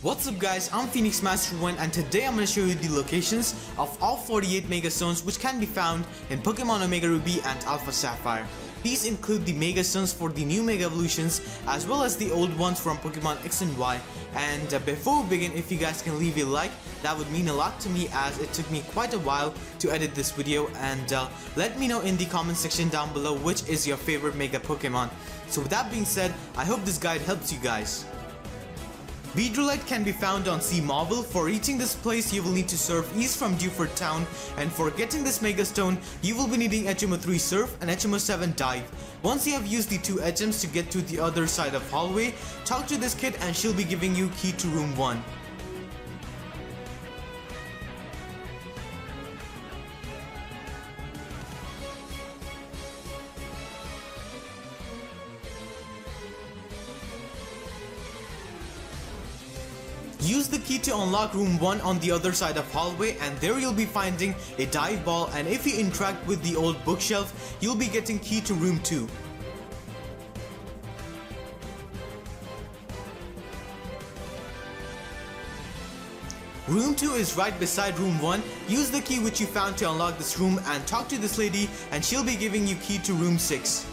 What's up guys, I'm Phoenix Master 1 and today I'm going to show you the locations of all 48 Megastones which can be found in Pokemon Omega Ruby and Alpha Sapphire. These include the Megastones for the new Mega Evolutions as well as the old ones from Pokemon X and Y. And before we begin, if you guys can leave a like, that would mean a lot to me as it took me quite a while to edit this video. And let me know in the comment section down below which is your favorite Mega Pokemon. So with that being said, I hope this guide helps you guys. Beedrillite can be found on Sea Marvel. For reaching this place, you will need to surf east from Verdanturf Town, and for getting this Megastone, you will be needing HMO 3 Surf and HMO 7 Dive. Once you have used the two HMs to get to the other side of hallway, talk to this kid and she'll be giving you key to room 1. Use the key to unlock room 1 on the other side of hallway, and there you'll be finding a dive ball, and if you interact with the old bookshelf, you'll be getting key to room 2. Room 2 is right beside room 1. Use the key which you found to unlock this room and talk to this lady and she'll be giving you key to room 6.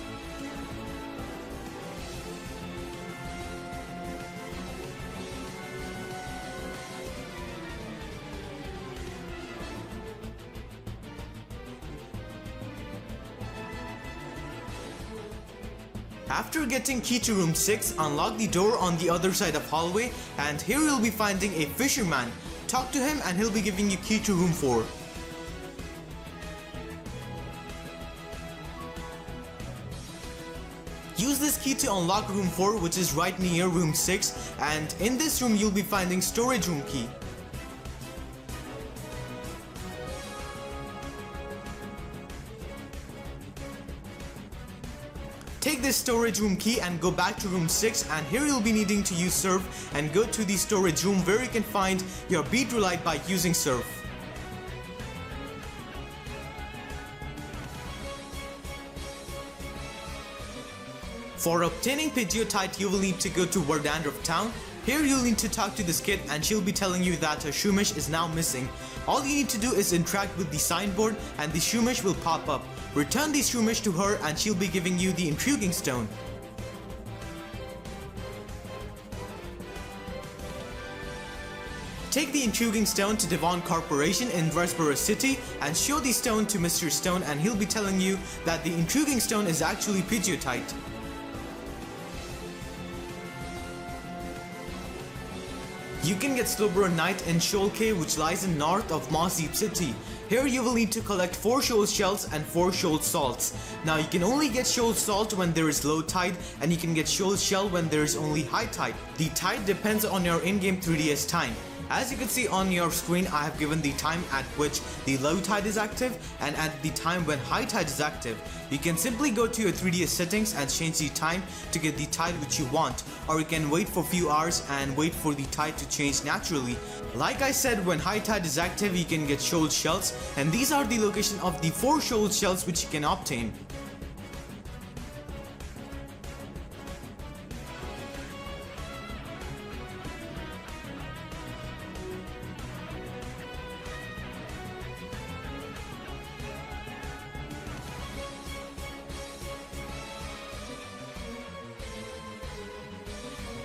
After getting key to room 6, unlock the door on the other side of hallway, and here you'll be finding a fisherman. Talk to him and he'll be giving you key to room 4. Use this key to unlock room 4, which is right near room 6, and in this room you'll be finding storage room key. Take this storage room key and go back to room 6, and here you'll be needing to use Surf and go to the storage room where you can find your Beedrillite by using Surf. For obtaining Pidgeotite, you will need to go to Verdanturf Town. Here you'll need to talk to this kid and she'll be telling you that her Shumish is now missing. All you need to do is interact with the signboard and the Shumish will pop up. Return the Shumish to her and she'll be giving you the Intriguing Stone. Take the Intriguing Stone to Devon Corporation in Westboro City and show the stone to Mr. Stone, and he'll be telling you that the Intriguing Stone is actually Pidgeotite. You can get Slowbronite in Shoal Cave, which lies in north of Moss Deep City. Here you will need to collect 4 Shoal Shells and 4 Shoal Salts. Now you can only get Shoal Salt when there is low tide, and you can get Shoal Shell when there is only high tide. The tide depends on your in-game 3DS time. As you can see on your screen, I have given the time at which the low tide is active and at the time when high tide is active. You can simply go to your 3DS settings and change the time to get the tide which you want, or you can wait for a few hours and wait for the tide to change naturally. Like I said, when high tide is active you can get Shoal Shells, and these are the location of the 4 Shoal Shells which you can obtain.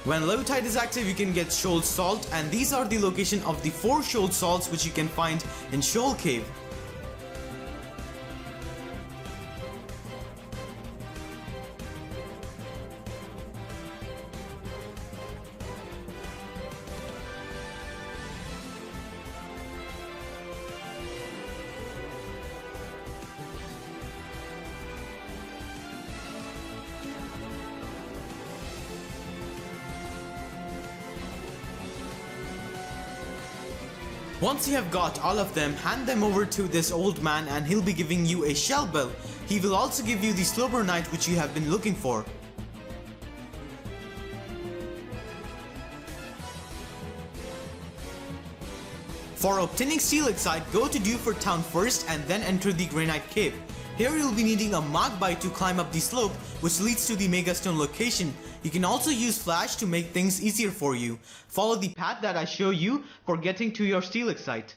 When low tide is active you can get Shoal Salt, and these are the location of the 4 Shoal Salts which you can find in Shoal Cave. Once you have got all of them, hand them over to this old man and he'll be giving you a shell bell. He will also give you the Slowbronite which you have been looking for. For obtaining Steelixite, go to Verdanturf Town first and then enter the Granite Cave. Here you'll be needing a Magpie to climb up the slope which leads to the Megastone location. You can also use Flash to make things easier for you. Follow the path that I show you for getting to your Steelixite.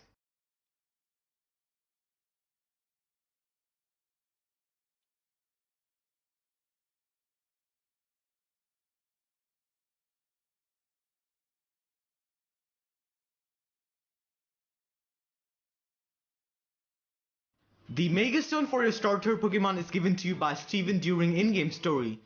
The Megastone for your starter Pokemon is given to you by Steven during in-game story.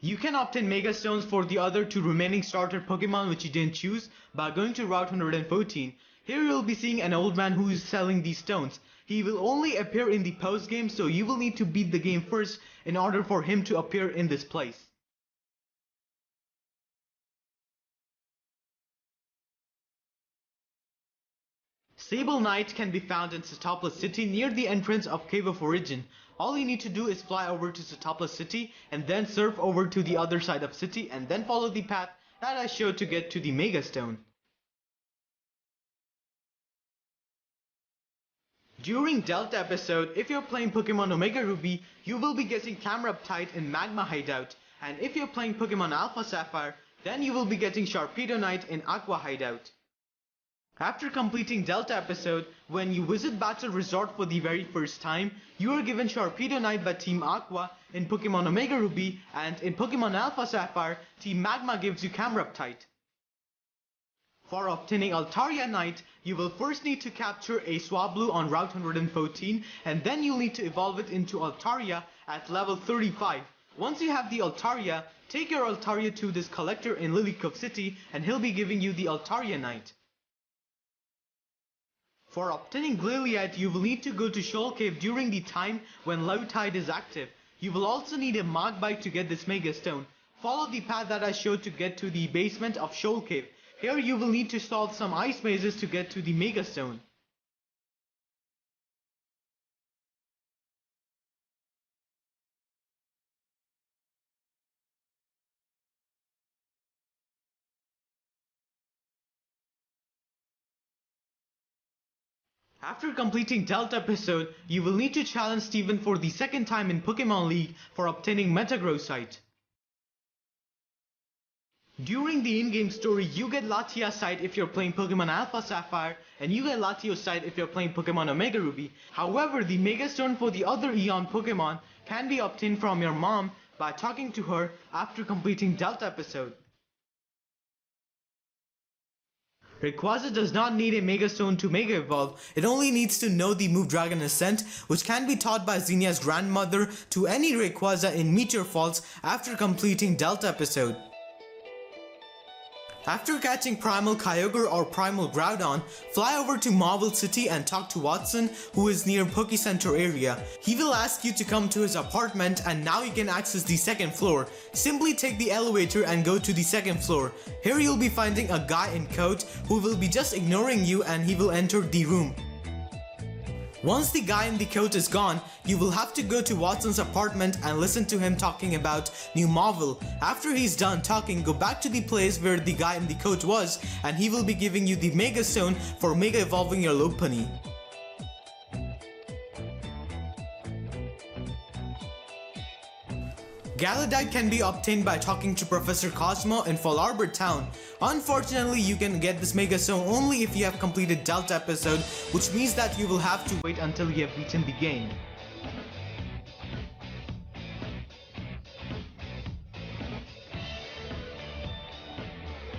You can obtain Megastones for the other two remaining starter Pokemon which you didn't choose by going to Route 114. Here you'll be seeing an old man who is selling these stones. He will only appear in the post game, so you will need to beat the game first in order for him to appear in this place. Sablenite can be found in Sceptile City near the entrance of Cave of Origin. All you need to do is fly over to Sceptile City and then surf over to the other side of city and then follow the path that I showed to get to the Megastone. During Delta episode, if you're playing Pokemon Omega Ruby, you will be getting Cameruptite in Magma Hideout, and if you're playing Pokemon Alpha Sapphire, then you will be getting Sharpedonite in Aqua Hideout. After completing Delta episode, when you visit Battle Resort for the very first time, you are given Sharpedonite by Team Aqua in Pokemon Omega Ruby, and in Pokemon Alpha Sapphire, Team Magma gives you Cameruptite. For obtaining Altarianite, you will first need to capture a Swablu on Route 114, and then you'll need to evolve it into Altaria at level 35. Once you have the Altaria, take your Altaria to this collector in Lily Cove City, and he'll be giving you the Altarianite. For obtaining Glalitite, you will need to go to Shoal Cave during the time when low tide is active. You will also need a Magbite to get this Megastone. Follow the path that I showed to get to the basement of Shoal Cave. Here you will need to solve some ice mazes to get to the Megastone. After completing Delta episode, you will need to challenge Steven for the second time in Pokemon League for obtaining Metagrossite. During the in-game story, you get Latiasite if you're playing Pokemon Alpha Sapphire, and you get Latiosite if you're playing Pokemon Omega Ruby. However, the Megastone for the other Eon Pokemon can be obtained from your mom by talking to her after completing Delta episode. Rayquaza does not need a Megastone to Mega Evolve, it only needs to know the move Dragon Ascent, which can be taught by Xenia's grandmother to any Rayquaza in Meteor Falls after completing Delta episode. After catching Primal Kyogre or Primal Groudon, fly over to Marvel City and talk to Watson, who is near Poke Center area. He will ask you to come to his apartment, and now you can access the second floor. Simply take the elevator and go to the second floor. Here you'll be finding a guy in coat who will be just ignoring you, and he will enter the room. Once the guy in the coat is gone, you will have to go to Watson's apartment and listen to him talking about new Marvel. After he's done talking, go back to the place where the guy in the coat was, and he will be giving you the Megastone for Mega Evolving your Lopunny. Glalitite can be obtained by talking to Professor Cosmo in Fallarbor Town. Unfortunately, you can get this Megastone only if you have completed Delta episode, which means that you will have to wait until you have beaten the game.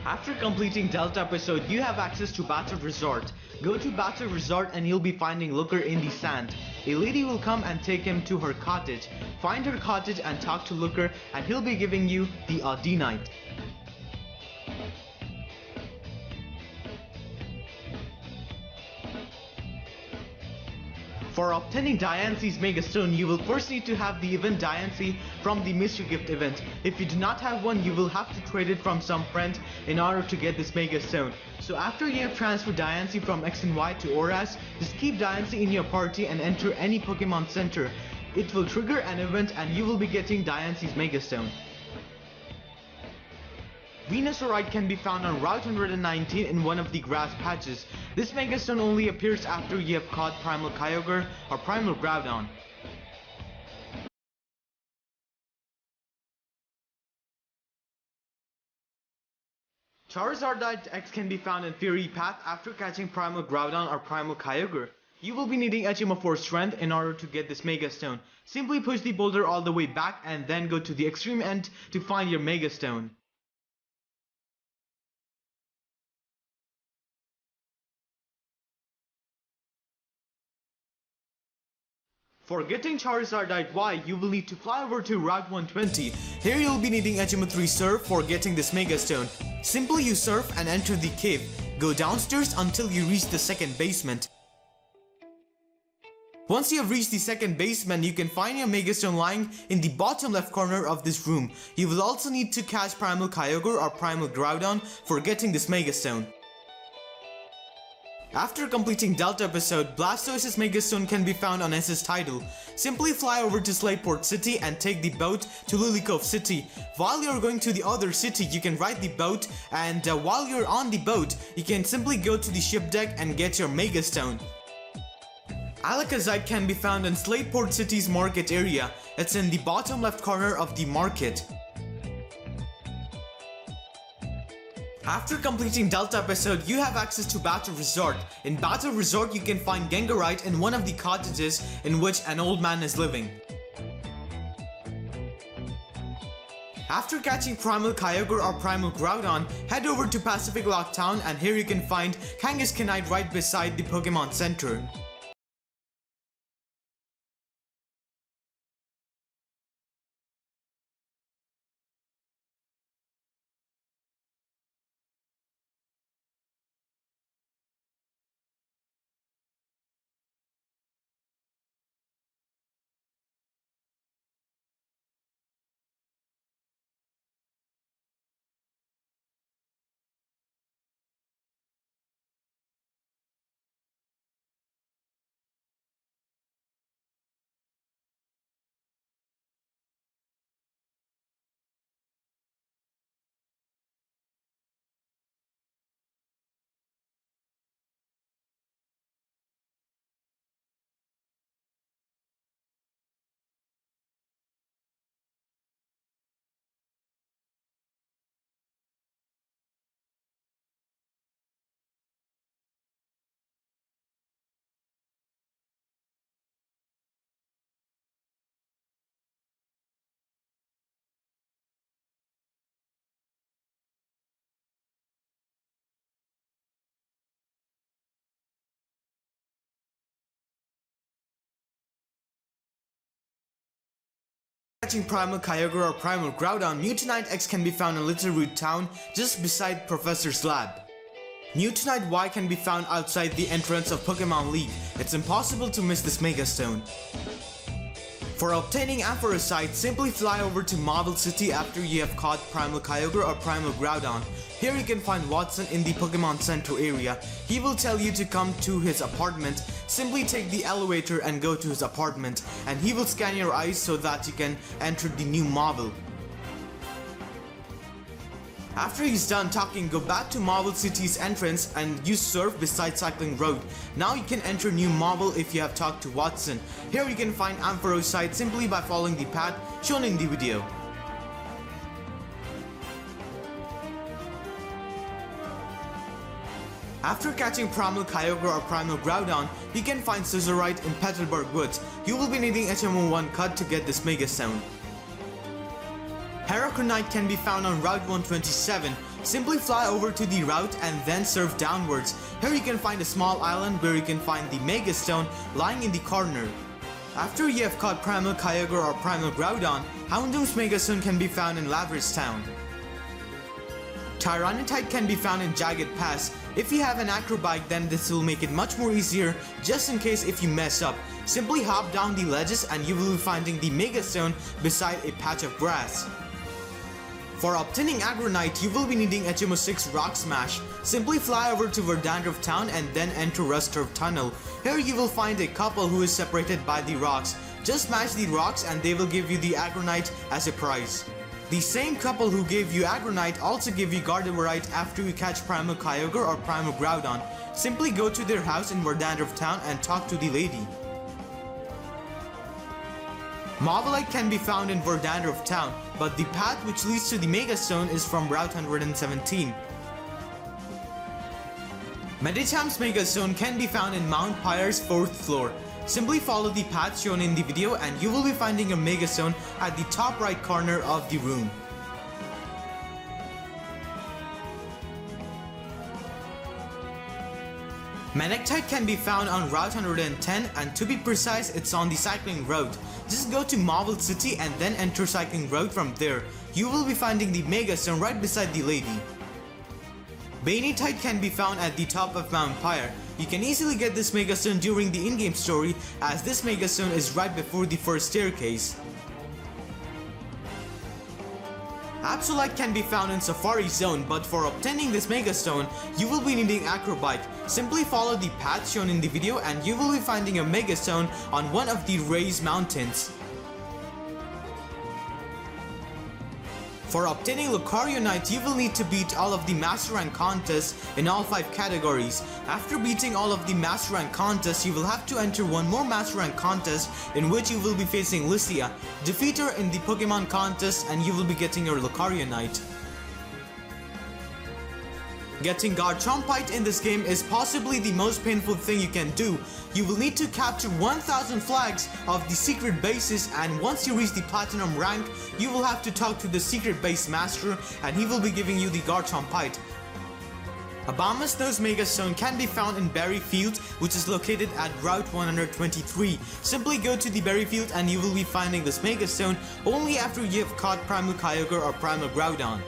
After completing Delta episode, you have access to Battle Resort. Go to Battle Resort and you'll be finding Looker in the sand. A lady will come and take him to her cottage. Find her cottage and talk to Looker, and he'll be giving you the Audinite. For obtaining Diance's Megastone, you will first need to have the event Diance from the Mystery Gift event. If you do not have one, you will have to trade it from some friend in order to get this Megastone. So after you have transferred Diance from X and Y to Oras, just keep Diance in your party and enter any Pokemon Center. It will trigger an event and you will be getting Diance's Megastone. Venusaurite can be found on Route 119 in one of the grass patches. This Megastone only appears after you have caught Primal Kyogre or Primal Groudon. Charizardite X can be found in Fairy Path after catching Primal Groudon or Primal Kyogre. You will be needing a gem of 4 strength in order to get this Mega Stone. Simply push the boulder all the way back and then go to the extreme end to find your Mega Stone. For getting Charizardite Y, you will need to fly over to Route 120. Here you'll be needing a gem of 3 Surf for getting this Mega Stone. Simply use Surf and enter the cave. Go downstairs until you reach the second basement. Once you have reached the second basement, you can find your Megastone lying in the bottom left corner of this room. You will also need to catch Primal Kyogre or Primal Groudon for getting this Megastone. After completing Delta episode, Blastoise's Megastone can be found on SS title. Simply fly over to Slateport City and take the boat to Lily Cove City. While you're going to the other city, you can ride the boat, and while you're on the boat, you can simply go to the ship deck and get your Megastone. Alakazite can be found in Slateport City's market area. It's in the bottom left corner of the market. After completing Delta episode, you have access to Battle Resort. In Battle Resort, you can find Gengarite in one of the cottages in which an old man is living. After catching Primal Kyogre or Primal Groudon, head over to Pacific Lock Town, and here you can find Kangaskhanite right beside the Pokemon Center. Catching Primal Kyogre or Primal Groudon, Mutonite X can be found in Littleroot Town just beside Professor's lab. Mutonite Y can be found outside the entrance of Pokemon League. It's impossible to miss this Megastone. For obtaining Ampharocyte, simply fly over to Marble City after you have caught Primal Kyogre or Primal Groudon. Here you can find Watson in the Pokemon Center area. He will tell you to come to his apartment. Simply take the elevator and go to his apartment, and he will scan your eyes so that you can enter the new Marble. After he's done talking, go back to Marble City's entrance and use Surf beside Cycling Road. Now you can enter New Marble if you have talked to Watson. Here you can find Ampharocyte simply by following the path shown in the video. After catching Primal Kyogre or Primal Groudon, you can find Scissorite in Petalburg Woods. You will be needing HMO1 cut to get this Megastone. Heracronite can be found on Route 127. Simply fly over to the route and then surf downwards. Here you can find a small island where you can find the Megastone lying in the corner. After you have caught Primal Kyogre or Primal Groudon, Houndoom's Megastone can be found in Labrys Town. Tyranitate can be found in Jagged Pass. If you have an acrobike, then this will make it much more easier just in case if you mess up. Simply hop down the ledges and you will be finding the Megastone beside a patch of grass. For obtaining Agronite, you will be needing HMO6 Rock Smash. Simply fly over to Verdanturf Town and then enter Rusturf Tunnel. Here you will find a couple who is separated by the rocks. Just smash the rocks and they will give you the Agronite as a prize. The same couple who gave you Agronite also give you Gardevoirite after you catch Primal Kyogre or Primal Groudon. Simply go to their house in Verdanturf Town and talk to the lady. Marvelite can be found in Verdanturf Town, but the path which leads to the Megastone is from Route 117. Medicham's Megastone can be found in Mount Pyre's 4th floor. Simply follow the path shown in the video and you will be finding a Megastone at the top right corner of the room. Manectite can be found on Route 110, and to be precise, it's on the cycling route. Just go to Marble City and then enter cycling route from there. You will be finding the Megastone right beside the lady. Banetite can be found at the top of Mount Pyre. You can easily get this Megastone during the in-game story, as this Megastone is right before the first staircase. Absolite can be found in Safari Zone, but for obtaining this Megastone, you will be needing Acrobite. Simply follow the path shown in the video and you will be finding a Megastone on one of the raised mountains. For obtaining Lucarionite, you will need to beat all of the Master Rank contests in all 5 categories. After beating all of the Master Rank contests, you will have to enter one more Master Rank contest in which you will be facing Lycia. Defeat her in the Pokemon contest and you will be getting your Lucarionite. Getting Garchompite in this game is possibly the most painful thing you can do. You will need to capture 1000 flags of the secret bases, and once you reach the platinum rank, you will have to talk to the secret base master and he will be giving you the Garchompite. Abomasnow's Megastone can be found in Berry Field, which is located at Route 123. Simply go to the Berry Field and you will be finding this Megastone only after you have caught Primal Kyogre or Primal Groudon.